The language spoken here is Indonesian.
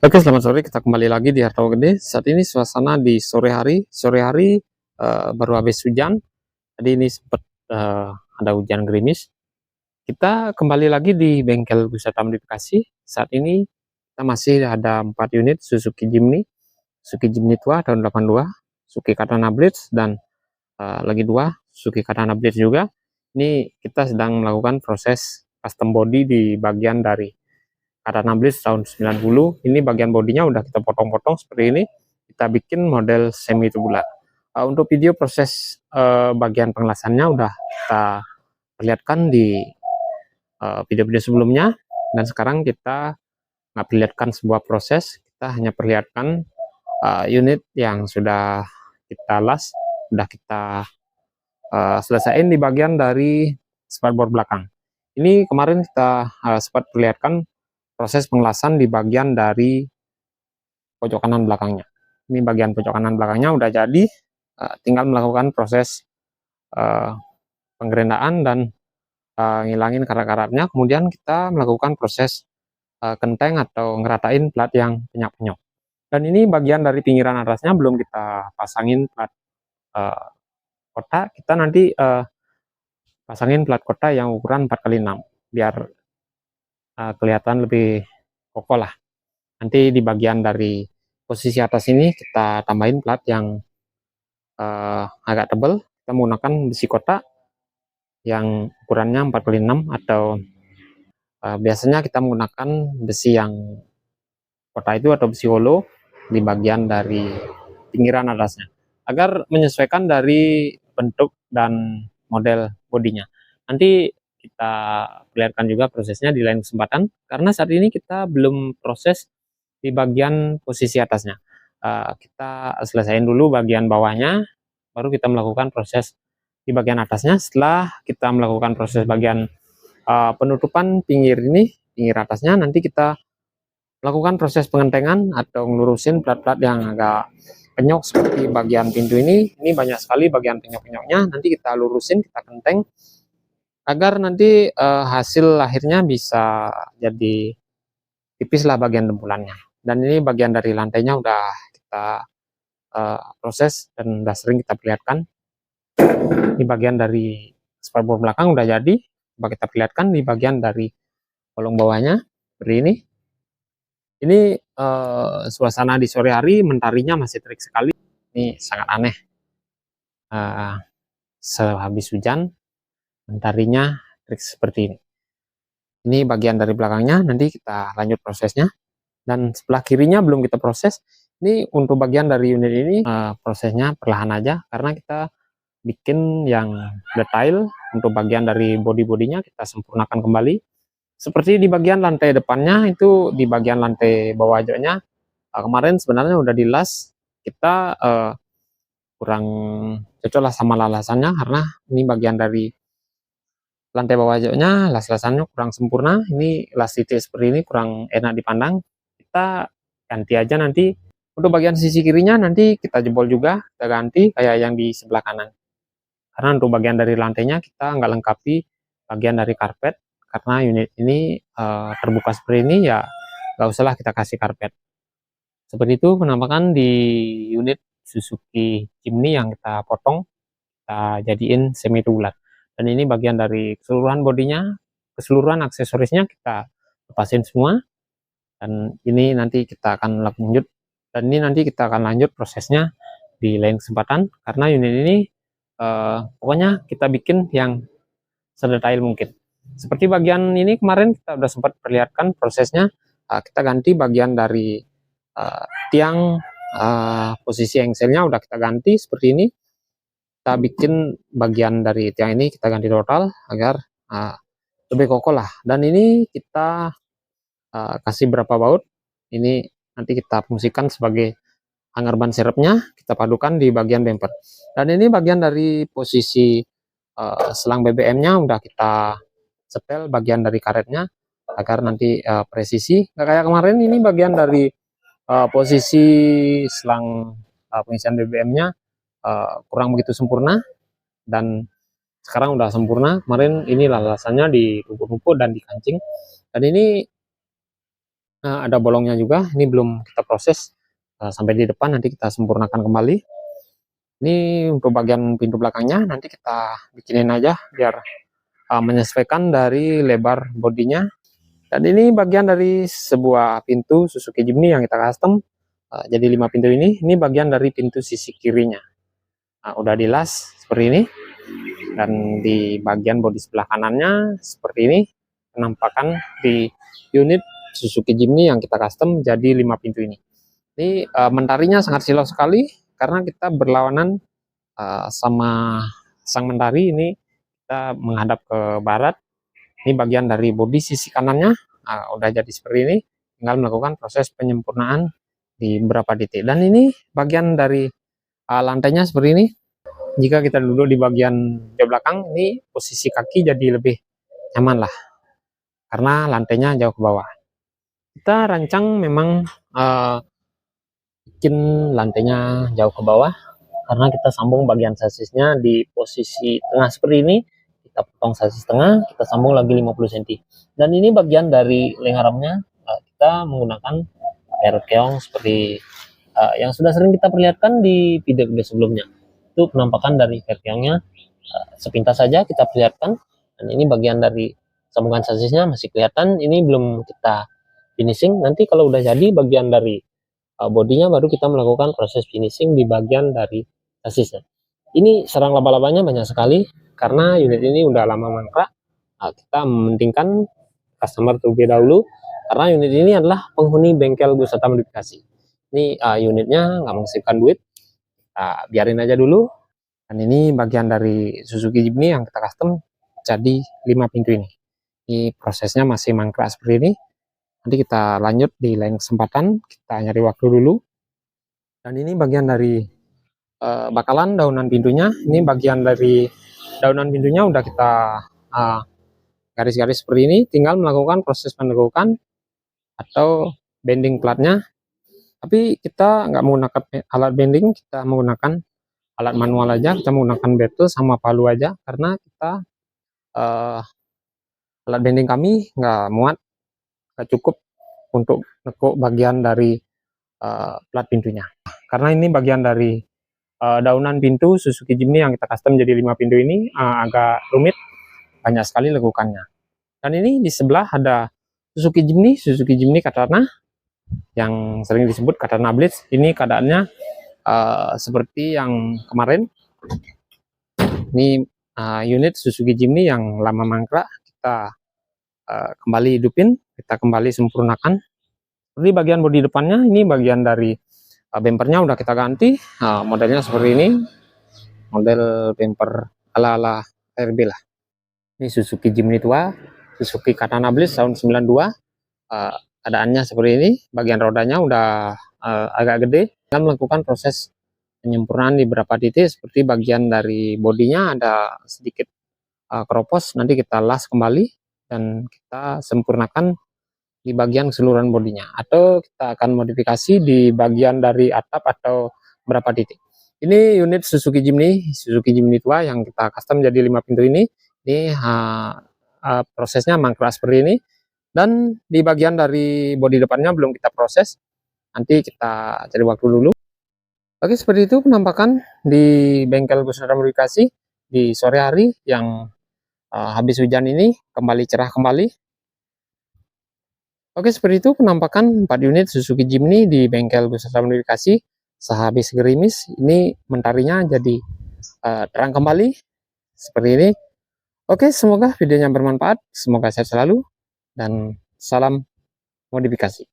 Oke, selamat sore. Kita kembali lagi di Harta Gede. Saat ini suasana di sore hari. Sore hari baru habis hujan. Tadi ini sempat ada hujan gerimis. Kita kembali lagi di bengkel wisata modifikasi. Saat ini kita masih ada 4 unit Suzuki Jimny. Suzuki Jimny tua tahun 82, Suzuki Katana Blitz, dan lagi dua Suzuki Katana Blitz juga. Ini kita sedang melakukan proses custom body di bagian dari Katana Blitz tahun 90. Ini bagian bodinya udah kita potong-potong seperti ini. Kita bikin model semi tubular. Untuk video proses bagian pengelasannya udah kita perlihatkan di video-video sebelumnya. Dan sekarang kita nggak perlihatkan sebuah proses, kita hanya perlihatkan unit yang sudah kita las, sudah kita selesaiin di bagian dari spatboard belakang. Ini kemarin kita sempat perlihatkan proses pengelasan di bagian dari pojok kanan belakangnya. Ini bagian pojok kanan belakangnya udah jadi, tinggal melakukan proses penggerendaan dan ngilangin karat-karatnya. Kemudian kita melakukan proses kenteng atau ngeratain plat yang penyok-penyok. Dan ini bagian dari pinggiran atasnya belum kita pasangin plat kotak. Kita nanti pasangin plat kotak yang ukuran 4x6 biar kelihatan lebih kokoh lah. Nanti di bagian dari posisi atas ini kita tambahin plat yang agak tebal. Kita menggunakan besi kotak yang ukurannya 4x6 atau biasanya kita menggunakan besi yang kotak itu atau besi holo di bagian dari pinggiran atasnya agar menyesuaikan dari bentuk dan model bodinya. Nanti kita perlihatkan juga prosesnya di lain kesempatan karena saat ini kita belum proses di bagian posisi atasnya. Kita selesaiin dulu bagian bawahnya, baru kita melakukan proses di bagian atasnya. Setelah kita melakukan proses bagian penutupan pinggir ini, pinggir atasnya, nanti kita melakukan proses pengentengan atau ngelurusin plat-plat yang agak penyok seperti bagian pintu ini. Ini banyak sekali bagian penyok-penyoknya, nanti kita lurusin, kita kenteng agar nanti hasil akhirnya bisa jadi tipis lah bagian dempulannya. Dan ini bagian dari lantainya udah kita proses dan udah sering kita perlihatkan. Di bagian dari spatboard belakang udah jadi, coba kita perlihatkan di bagian dari kolong bawahnya seperti ini. Ini suasana di sore hari, mentarinya masih terik sekali. Ini sangat aneh. Sehabis hujan, mentarinya terik seperti ini. Ini bagian dari belakangnya, nanti kita lanjut prosesnya. Dan sebelah kirinya belum kita proses. Ini untuk bagian dari unit ini prosesnya perlahan aja karena kita bikin yang detail. Untuk bagian dari body-bodinya kita sempurnakan kembali. Seperti di bagian lantai depannya, itu di bagian lantai bawah joknya kemarin sebenarnya udah dilas, kita kurang cocok lah sama lalasannya karena ini bagian dari lantai bawah joknya las-lasannya kurang sempurna. Ini las titik seperti ini kurang enak dipandang, kita ganti aja nanti. Untuk bagian sisi kirinya nanti kita jebol juga, kita ganti kayak yang di sebelah kanan. Karena untuk bagian dari lantainya kita nggak lengkapi bagian dari karpet, karena unit ini terbuka seperti ini ya nggak usahlah kita kasih karpet. Seperti itu penampakan di unit Suzuki Jimny yang kita potong, kita jadiin semi tubular. Dan ini bagian dari keseluruhan bodinya, keseluruhan aksesorisnya kita lepasin semua. Dan ini nanti kita akan lanjut, dan ini nanti kita akan lanjut prosesnya di lain kesempatan karena unit ini pokoknya kita bikin yang sedetail mungkin. Seperti bagian ini kemarin kita udah sempat perlihatkan prosesnya, kita ganti bagian dari tiang, posisi engselnya udah kita ganti seperti ini. Kita bikin bagian dari tiang ini kita ganti total agar lebih kokoh lah. Dan ini kita kasih berapa baut, ini nanti kita fungsikan sebagai hanger ban serepnya, kita padukan di bagian bumper. Dan ini bagian dari posisi selang BBM-nya udah kita setel bagian dari karetnya agar nanti presisi. Nggak kayak kemarin, ini bagian dari posisi selang pengisian BBM-nya kurang begitu sempurna, dan sekarang udah sempurna. Kemarin ini lalasannya di rumput-rumput dan dikancing. Dan ini ada bolongnya juga, ini belum kita proses sampai di depan, nanti kita sempurnakan kembali. Ini untuk bagian pintu belakangnya nanti kita bikinin aja biar menyesuaikan dari lebar bodinya. Dan ini bagian dari sebuah pintu Suzuki Jimny yang kita custom, jadi 5 pintu ini bagian dari pintu sisi kirinya. Udah dilas seperti ini, dan di bagian bodi sebelah kanannya seperti ini penampakan di unit Suzuki Jimny yang kita custom jadi 5 pintu ini. Ini mentarinya sangat silau sekali karena kita berlawanan sama sang mentari. Ini kita menghadap ke barat. Ini bagian dari bodi sisi kanannya udah jadi seperti ini, tinggal melakukan proses penyempurnaan di beberapa titik. Dan ini bagian dari lantainya seperti ini. Jika kita duduk di bagian di belakang, ini posisi kaki jadi lebih nyaman lah karena lantainya jauh ke bawah. Kita rancang memang bikin lantainya jauh ke bawah karena kita sambung bagian sasisnya di posisi tengah seperti ini. Kita potong sasis tengah, kita sambung lagi 50 cm. Dan ini bagian dari lengkaramnya kita menggunakan keong seperti yang sudah sering kita perlihatkan di video-video sebelumnya. Itu penampakan dari keongnya sepintas saja kita perlihatkan. Dan ini bagian dari sambungan sasisnya masih kelihatan, ini belum kita finishing. Nanti kalau udah jadi bagian dari bodinya baru kita melakukan proses finishing di bagian dari sasisnya. Ini serang laba-labanya banyak sekali karena unit ini udah lama mangkrak. Kita mementingkan customer terlebih dahulu karena unit ini adalah penghuni bengkel wisata modifikasi. Ini unitnya nggak menghasilkan duit, biarin aja dulu. Dan ini bagian dari Suzuki Jimny yang kita custom jadi 5 pintu ini. Ini prosesnya masih mangkrak seperti ini. Nanti kita lanjut di lain kesempatan, kita nyari waktu dulu. Dan ini bagian dari bakalan daunan pintunya. Ini bagian dari daunan pintunya udah kita garis-garis seperti ini, tinggal melakukan proses penekukan atau bending platnya. Tapi kita nggak menggunakan alat bending, kita menggunakan alat manual aja. Kita menggunakan bevel sama palu aja karena kita alat bending kami nggak muat, nggak cukup untuk nekuk bagian dari plat pintunya. Karena ini bagian dari daunan pintu Suzuki Jimny yang kita custom jadi 5 pintu ini agak rumit, banyak sekali lekukannya. Dan ini di sebelah ada Suzuki Jimny Katana yang sering disebut Katana Blitz. Ini keadaannya seperti yang kemarin. Ini unit Suzuki Jimny yang lama mangkrak, kita kembali hidupin, kita kembali sempurnakan. Seperti bagian bodi depannya, ini bagian dari bempernya udah kita ganti, modelnya seperti ini, model bumper ala-ala RB lah. Ini Suzuki Jimny tua, Suzuki Katana Blitz tahun 92, keadaannya seperti ini. Bagian rodanya udah agak gede. Kita melakukan proses penyempurnaan di beberapa titik, seperti bagian dari bodinya ada sedikit keropos, nanti kita las kembali dan kita sempurnakan di bagian keseluruhan bodinya, atau kita akan modifikasi di bagian dari atap atau berapa titik. Ini unit Suzuki Jimny tua yang kita custom jadi 5 pintu ini. Ini prosesnya mangkrak seperti ini, dan di bagian dari bodi depannya belum kita proses, nanti kita cari waktu dulu. Oke, seperti itu penampakan di bengkel wisata modifikasi di sore hari yang habis hujan ini kembali cerah kembali. Oke, seperti itu penampakan 4 unit Suzuki Jimny di bengkel wisata modifikasi sehabis gerimis. Ini mentarinya jadi terang kembali seperti ini. Oke, semoga videonya bermanfaat, semoga sehat selalu, dan salam modifikasi.